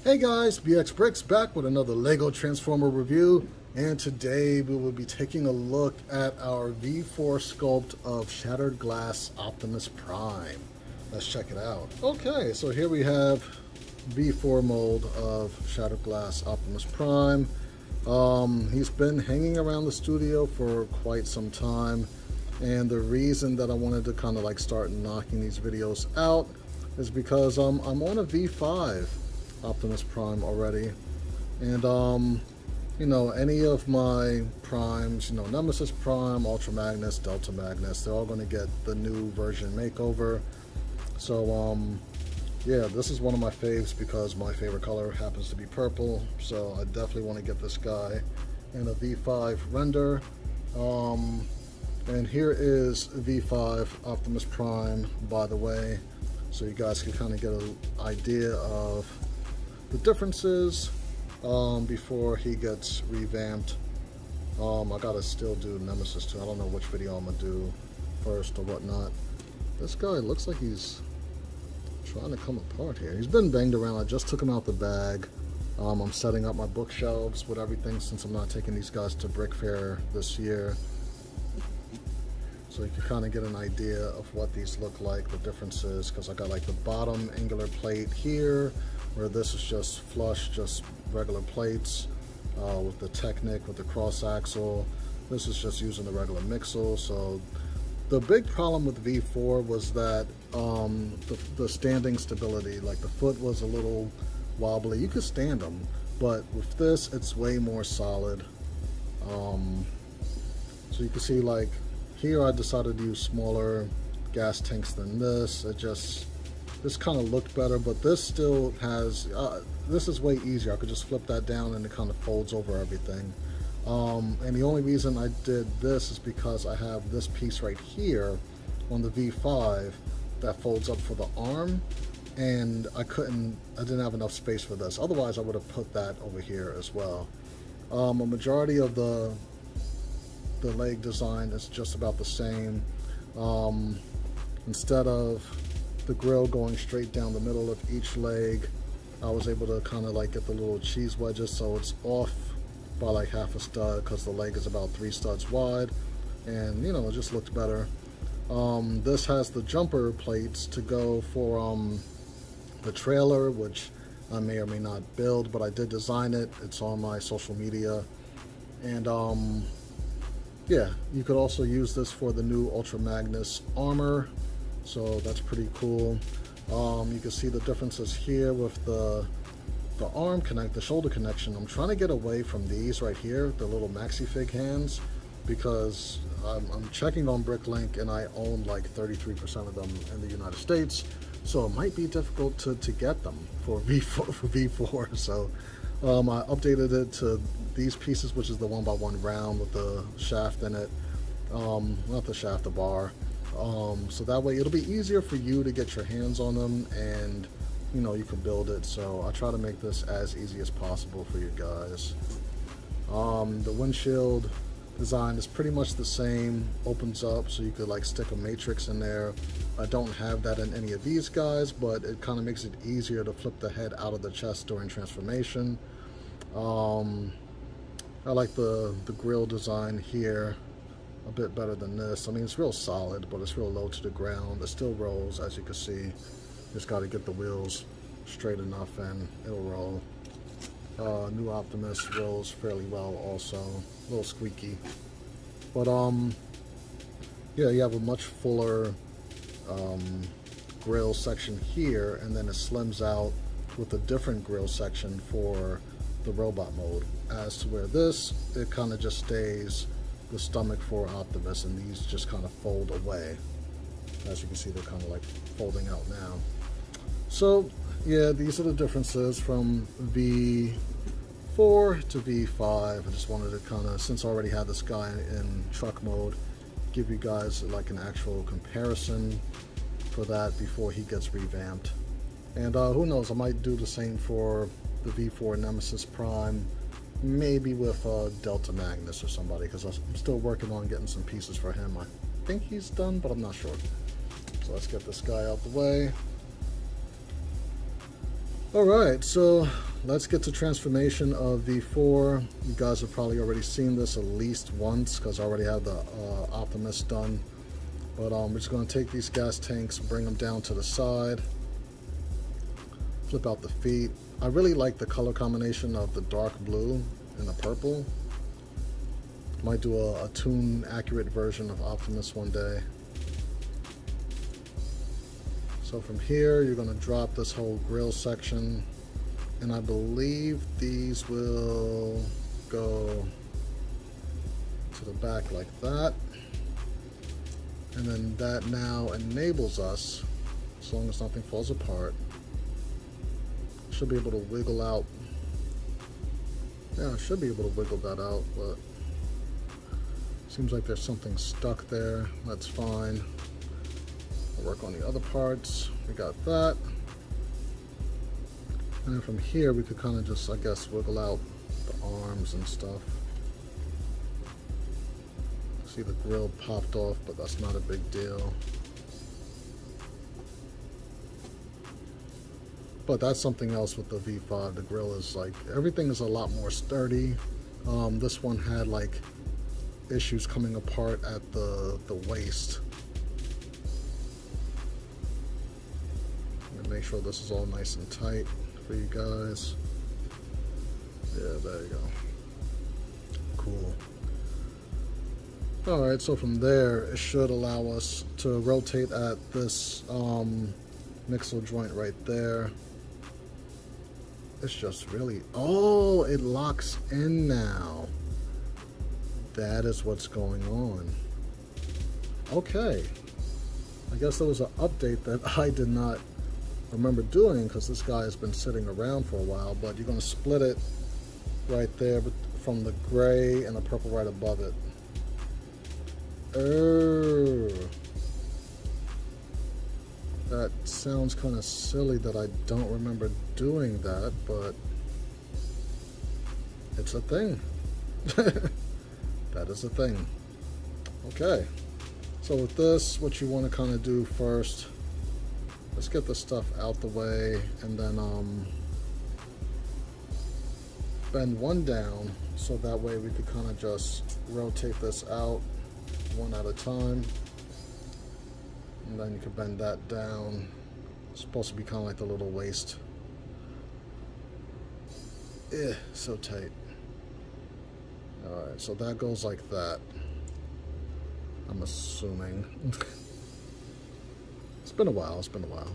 Hey guys, BX Bricks back with another LEGO Transformer review, and today we will be taking a look at our V4 sculpt of Shattered Glass Optimus Prime. Let's check it out. Okay, so here we have V4 mold of Shattered Glass Optimus Prime. He's been hanging around the studio for quite some time, and the reason that I wanted to kind of like start knocking these videos out is because I'm on a V5 Optimus Prime already, and you know, any of my primes, you know, Nemesis Prime, Ultra Magnus, Delta Magnus, they're all going to get the new version makeover. So yeah, this is one of my faves because my favorite color happens to be purple, so I definitely want to get this guy in a V5 render. And here is V5 Optimus Prime, by the way, so you guys can kind of get an idea of the differences before he gets revamped. I gotta still do Nemesis too. I don't know which video I'm gonna do first or whatnot. This guy looks like he's trying to come apart here. He's been banged around. I just took him out the bag. I'm setting up my bookshelves with everything since I'm not taking these guys to Brick Fair this year. So you can kind of get an idea of what these look like, the differences, because I got like the bottom angular plate here, where this is just flush, just regular plates with the Technic, with the cross axle. This is just using the regular mixel. So the big problem with V4 was that the standing stability, like the foot was a little wobbly. You could stand them, but with this, it's way more solid. So you can see, like, here I decided to use smaller gas tanks than this. This kind of looked better, but this still has, this is way easier. I could just flip that down and it kind of folds over everything. And the only reason I did this is because I have this piece right here on the V5 that folds up for the arm, and I didn't have enough space for this. Otherwise I would have put that over here as well. A majority of the leg design is just about the same. Instead of the grill going straight down the middle of each leg, I was able to kind of like get the little cheese wedges, so it's off by like half a stud because the leg is about 3 studs wide, and you know, it just looked better. This has the jumper plates to go for the trailer, which I may or may not build, but I did design it. It's on my social media. And yeah, you could also use this for the new Ultra Magnus armor, so that's pretty cool. You can see the differences here with the arm connect, the shoulder connection. I'm trying to get away from these right here, the little maxi-fig hands, because I'm checking on Bricklink and I own like 33% of them in the United States, so it might be difficult to get them for V4. So I updated it to these pieces, which is the 1x1 round with the shaft in it. Not the shaft, the bar. So that way it'll be easier for you to get your hands on them, and you know, you can build it. So I try to make this as easy as possible for you guys. The windshield design is pretty much the same, opens up so you could like stick a matrix in there. I don't have that in any of these guys, but it kind of makes it easier to flip the head out of the chest during transformation. I like the grill design here a bit better than this. I mean, it's real solid, but it's real low to the ground. It still rolls, as you can see. Just got to get the wheels straight enough and it'll roll. New Optimus rolls fairly well also, a little squeaky. But yeah, you have a much fuller grill section here, and then it slims out with a different grill section for the robot mode, as to where this, it kind of just stays the stomach for Optimus, and these just kind of fold away. As you can see, they're kind of like folding out now. So yeah, these are the differences from V4 to V5. I just wanted to kind of, since I already had this guy in truck mode, give you guys like an actual comparison for that before he gets revamped. And who knows, I might do the same for the V4 Nemesis Prime, maybe with Delta Magnus or somebody, because I'm still working on getting some pieces for him. I think he's done, but I'm not sure. So let's get this guy out the way. Alright, so let's get to transformation of V4. You guys have probably already seen this at least once because I already have the Optimus done. But we're just going to take these gas tanks, bring them down to the side, flip out the feet. I really like the color combination of the dark blue and the purple. Might do a tune accurate version of Optimus one day. So from here, you're going to drop this whole grill section, and I believe these will go to the back like that. And then that now enables us, as long as nothing falls apart, should be able to wiggle out. Yeah, I should be able to wiggle that out, but seems like there's something stuck there. That's fine. I'll work on the other parts. We got that. And then from here, we could kind of just, I guess, wiggle out the arms and stuff. See the grill popped off, but that's not a big deal. But that's something else with the V5. The grill is like, everything is a lot more sturdy. This one had like issues coming apart at the waist. Make sure this is all nice and tight for you guys. Yeah, there you go. Cool. Alright, so from there, it should allow us to rotate at this mixer joint right there. It's just really... Oh, it locks in now. That is what's going on. Okay. I guess there was an update that I did not remember doing because this guy has been sitting around for a while, but you're going to split it right there from the gray and the purple right above it. Oh, that sounds kind of silly that I don't remember doing that, but it's a thing. That is a thing. Okay, so with this, what you want to kind of do first, let's get the stuff out the way, and then bend one down so that way we could kind of just rotate this out one at a time, and then you can bend that down. It's supposed to be kind of like the little waist. So tight. Alright, so that goes like that, I'm assuming. It's been a while, it's been a while.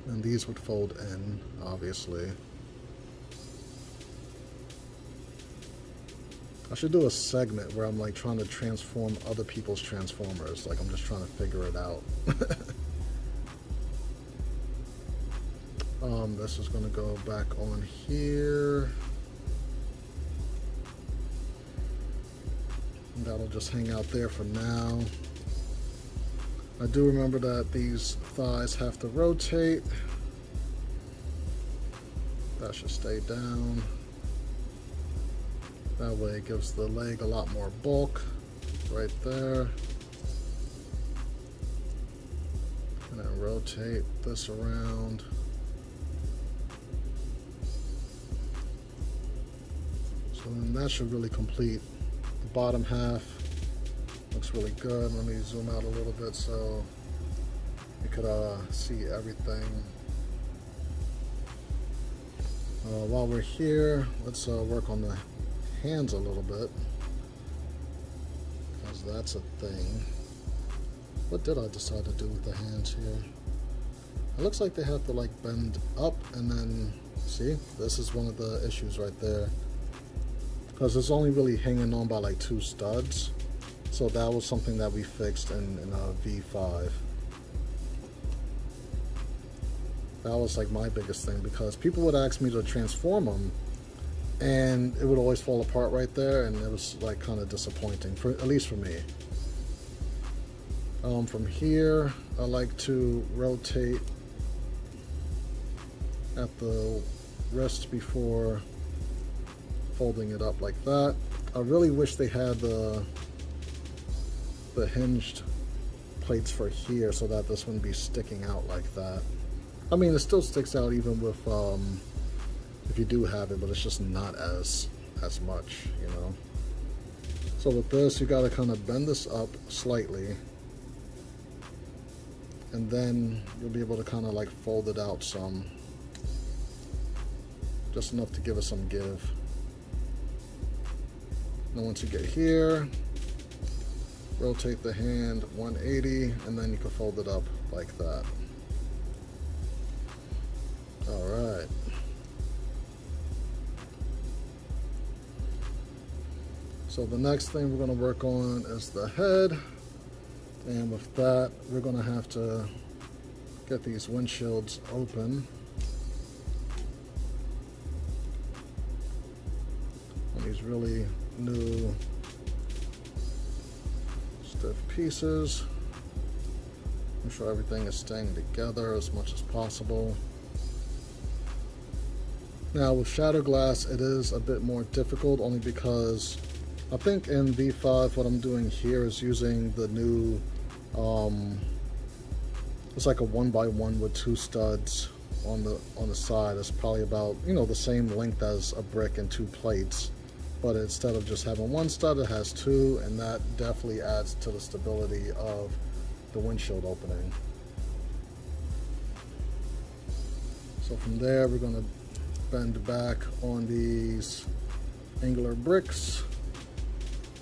And these would fold in, obviously. I should do a segment where I'm like trying to transform other people's transformers. Like I'm just trying to figure it out. This is going to go back on here. And that'll just hang out there for now. I do remember that these thighs have to rotate. That should stay down. That way it gives the leg a lot more bulk right there. And then rotate this around. So then that should really complete the bottom half. Looks really good. Let me zoom out a little bit so you could see everything. While we're here, let's work on the hands a little bit, because that's a thing. What did I decide to do with the hands here? It looks like they have to like bend up, and then see, this is one of the issues right there, because it's only really hanging on by like 2 studs. So that was something that we fixed in V5. That was like my biggest thing, because people would ask me to transform them and it would always fall apart right there, and it was like kind of disappointing, for at least for me. From here, I like to rotate at the wrist before folding it up like that. I really wish they had the hinged plates for here so that this wouldn't be sticking out like that. I mean, it still sticks out even with if you do have it, but it's just not as much, you know. So with this, you got to kind of bend this up slightly, and then you'll be able to kind of like fold it out some, just enough to give it some give. And once you get here, rotate the hand 180, and then you can fold it up like that. All right. So the next thing we're going to work on is the head, and with that we're going to have to get these windshields open. And these really new stiff pieces. Make sure everything is staying together as much as possible. Now with Shattered Glass, it is a bit more difficult, only because I think in V5 what I'm doing here is using the new, it's like a 1x1 with 2 studs on the side. It's probably about, you know, the same length as a brick and 2 plates, but instead of just having 1 stud, it has 2, and that definitely adds to the stability of the windshield opening. So from there, we're going to bend back on these angular bricks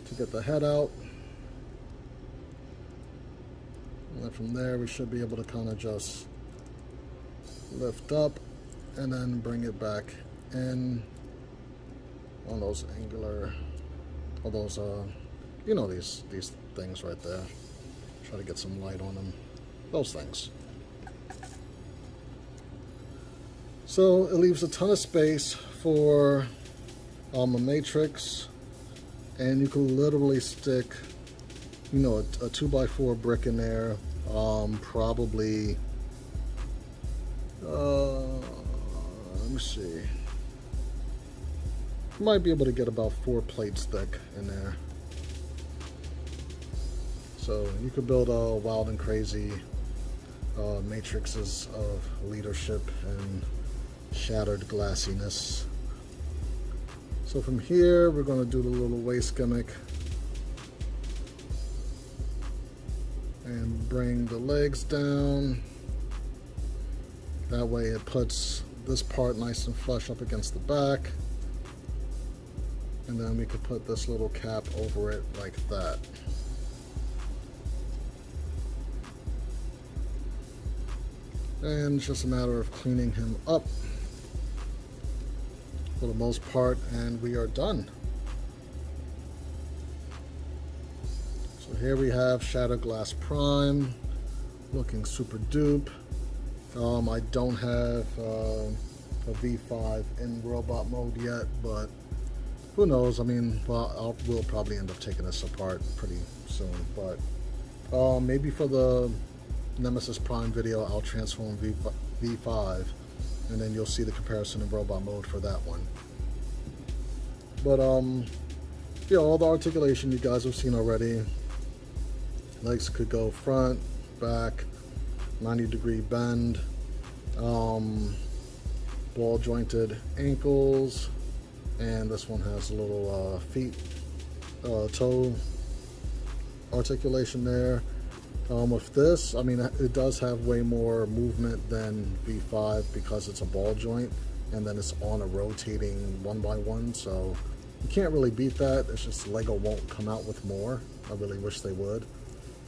to get the head out. And then from there we should be able to kind of just lift up and then bring it back in on those angular, or those you know, these things right there. Try to get some light on them. Those things. So it leaves a ton of space for a matrix, and you can literally stick, you know, a 2x4 brick in there. Probably, let me see. You might be able to get about 4 plates thick in there. So you could build a wild and crazy matrices of leadership and shattered glassiness. So from here, we're going to do the little waist gimmick and bring the legs down. That way it puts this part nice and flush up against the back. And then we could put this little cap over it like that. And it's just a matter of cleaning him up for the most part, and we are done. So here we have Shattered Glass Prime, looking super dupe. I don't have a V5 in robot mode yet, but who knows? I mean, well, we'll probably end up taking this apart pretty soon, but maybe for the Nemesis Prime video, I'll transform V5, and then you'll see the comparison in robot mode for that one. But yeah, all the articulation you guys have seen already. Legs could go front, back, 90-degree bend, ball jointed ankles, and this one has a little feet, toe articulation there. With this, I mean, it does have way more movement than V5 because it's a ball joint, and then it's on a rotating 1x1, so you can't really beat that. It's just Lego won't come out with more. I really wish they would.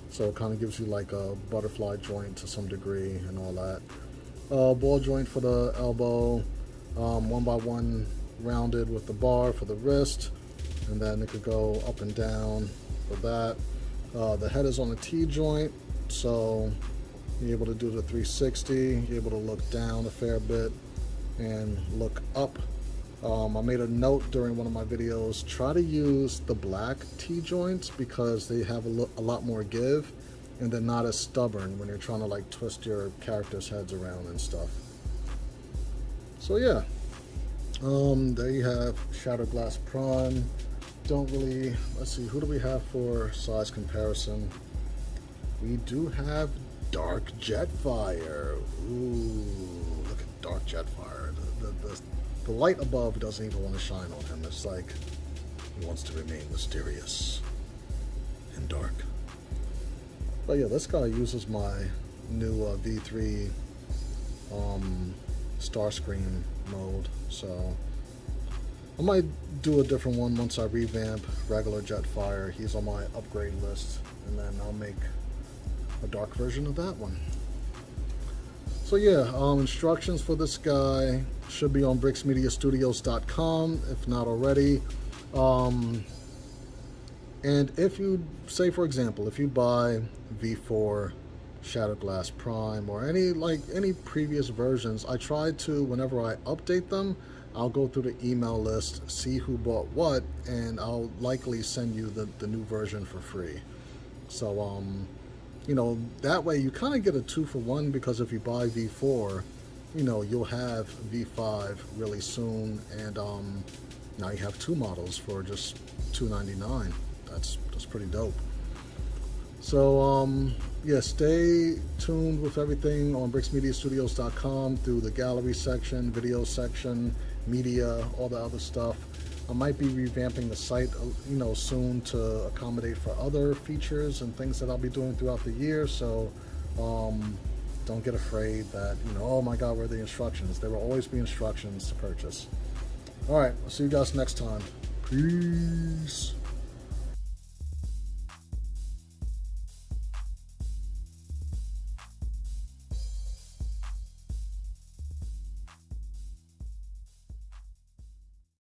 So it kind of gives you like a butterfly joint to some degree and all that. Ball joint for the elbow, 1x1 rounded with the bar for the wrist, and then it could go up and down for that. The head is on a T-joint, so you're able to do the 360, you're able to look down a fair bit and look up. I made a note during one of my videos, try to use the black T-joints because they have a lot more give, and they're not as stubborn when you're trying to like twist your characters' heads around and stuff. So yeah, there you have Shattered Glass Prime. Don't really, let's see, who do we have for size comparison? We do have Dark Jetfire. Ooh, look at Dark Jetfire. The light above doesn't even want to shine on him. It's like he wants to remain mysterious and dark. But yeah, this guy uses my new V3 Starscream mode, so I might do a different one once I revamp regular Jetfire. He's on my upgrade list, and then I'll make a dark version of that one. So yeah, instructions for this guy should be on bricksmediastudios.com if not already. And if you, say for example, if you buy V4 Shattered Glass Prime or any previous versions, I try to, whenever I update them, I'll go through the email list, see who bought what, and I'll likely send you the new version for free. So you know, that way you kind of get a 2-for-1, because if you buy V4, you know, you'll have V5 really soon, and now you have 2 models for just $2.99. That's pretty dope. So yeah, stay tuned with everything on bricksmediastudios.com through the gallery section, video section, media, all the other stuff. I might be revamping the site, you know, soon to accommodate for other features and things that I'll be doing throughout the year. So don't get afraid that, you know, oh my God, where are the instructions? There will always be instructions to purchase. All right, I'll see you guys next time. Peace.